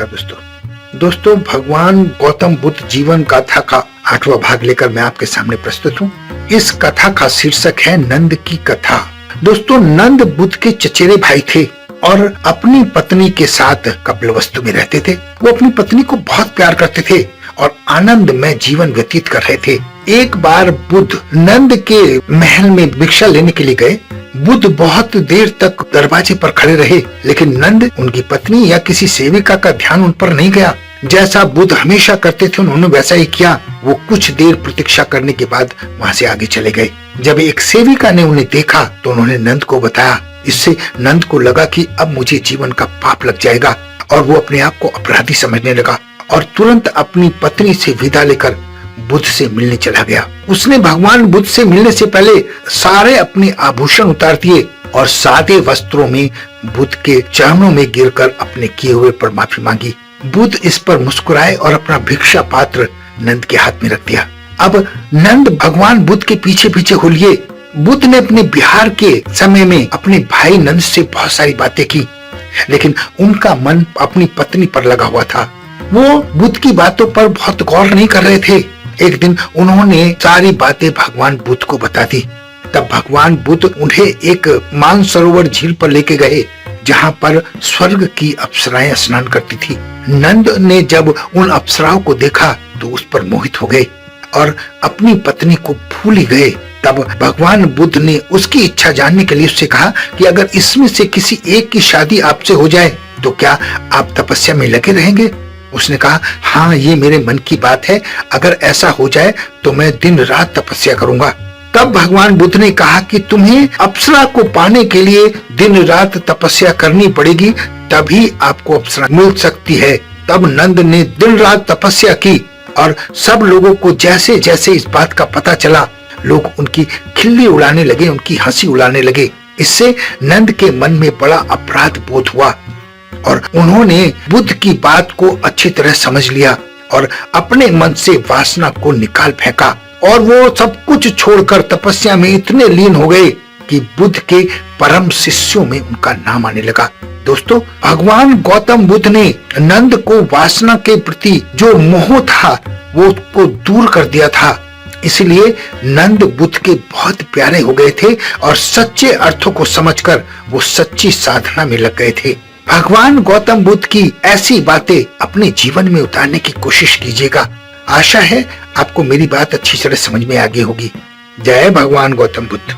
नमस्कार दोस्तों भगवान गौतम बुद्ध जीवन गाथा का 8वां भाग लेकर मैं आपके सामने प्रस्तुत हूँ। इस कथा का शीर्षक है नंद की कथा। दोस्तों, नंद बुद्ध के चचेरे भाई थे और अपनी पत्नी के साथ कपिलवस्तु में रहते थे। वो अपनी पत्नी को बहुत प्यार करते थे और आनंद में जीवन व्यतीत कर रहे थे। एक बार बुद्ध नंद के महल में भिक्षा लेने के लिए गए। बुद्ध बहुत देर तक दरवाजे पर खड़े रहे, लेकिन नंद, उनकी पत्नी या किसी सेविका का ध्यान उन पर नहीं गया। जैसा बुद्ध हमेशा करते थे उन्होंने वैसा ही किया। वो कुछ देर प्रतीक्षा करने के बाद वहाँ से आगे चले गए। जब एक सेविका ने उन्हें देखा तो उन्होंने नंद को बताया। इससे नंद को लगा कि अब मुझे जीवन का पाप लग जाएगा और वो अपने आप को अपराधी समझने लगा और तुरंत अपनी पत्नी से विदा लेकर बुद्ध से मिलने चला गया। उसने भगवान बुद्ध से मिलने से पहले सारे अपने आभूषण उतार दिए और सादे वस्त्रों में बुद्ध के चरणों में गिरकर अपने किए हुए पर माफी मांगी। बुद्ध इस पर मुस्कुराए और अपना भिक्षा पात्र नंद के हाथ में रख दिया। अब नंद भगवान बुद्ध के पीछे पीछे हो लिए। बुद्ध ने अपने बिहार के समय में अपने भाई नंद से बहुत सारी बातें की, लेकिन उनका मन अपनी पत्नी पर लगा हुआ था। वो बुद्ध की बातों पर बहुत गौर नहीं कर रहे थे। एक दिन उन्होंने सारी बातें भगवान बुद्ध को बता दी। तब भगवान बुद्ध उन्हें एक मानसरोवर झील पर लेके गए, जहाँ पर स्वर्ग की अप्सराएं स्नान करती थी। नंद ने जब उन अप्सराओं को देखा तो उस पर मोहित हो गए और अपनी पत्नी को भूल ही गए। तब भगवान बुद्ध ने उसकी इच्छा जानने के लिए उससे कहा कि अगर इसमें से किसी एक की शादी आपसे हो जाए तो क्या आप तपस्या में लगे रहेंगे? उसने कहा, हाँ, ये मेरे मन की बात है। अगर ऐसा हो जाए तो मैं दिन रात तपस्या करूंगा। तब भगवान बुद्ध ने कहा कि तुम्हें अप्सरा को पाने के लिए दिन रात तपस्या करनी पड़ेगी, तभी आपको अप्सरा मिल सकती है। तब नंद ने दिन रात तपस्या की और सब लोगों को जैसे जैसे इस बात का पता चला, लोग उनकी खिल्ली उड़ाने लगे, उनकी हंसी उड़ाने लगे। इससे नंद के मन में बड़ा अपराध बोध हुआ और उन्होंने बुद्ध की बात को अच्छी तरह समझ लिया और अपने मन से वासना को निकाल फेंका और वो सब कुछ छोड़कर तपस्या में इतने लीन हो गए कि बुद्ध के परम शिष्यों में उनका नाम आने लगा। दोस्तों, भगवान गौतम बुद्ध ने नंद को वासना के प्रति जो मोह था वो उसको दूर कर दिया था। इसलिए नंद बुद्ध के बहुत प्यारे हो गए थे और सच्चे अर्थों को समझकर वो सच्ची साधना में लग गए थे। भगवान गौतम बुद्ध की ऐसी बातें अपने जीवन में उतारने की कोशिश कीजिएगा। आशा है आपको मेरी बात अच्छी तरह समझ में आ गई होगी। जय भगवान गौतम बुद्ध।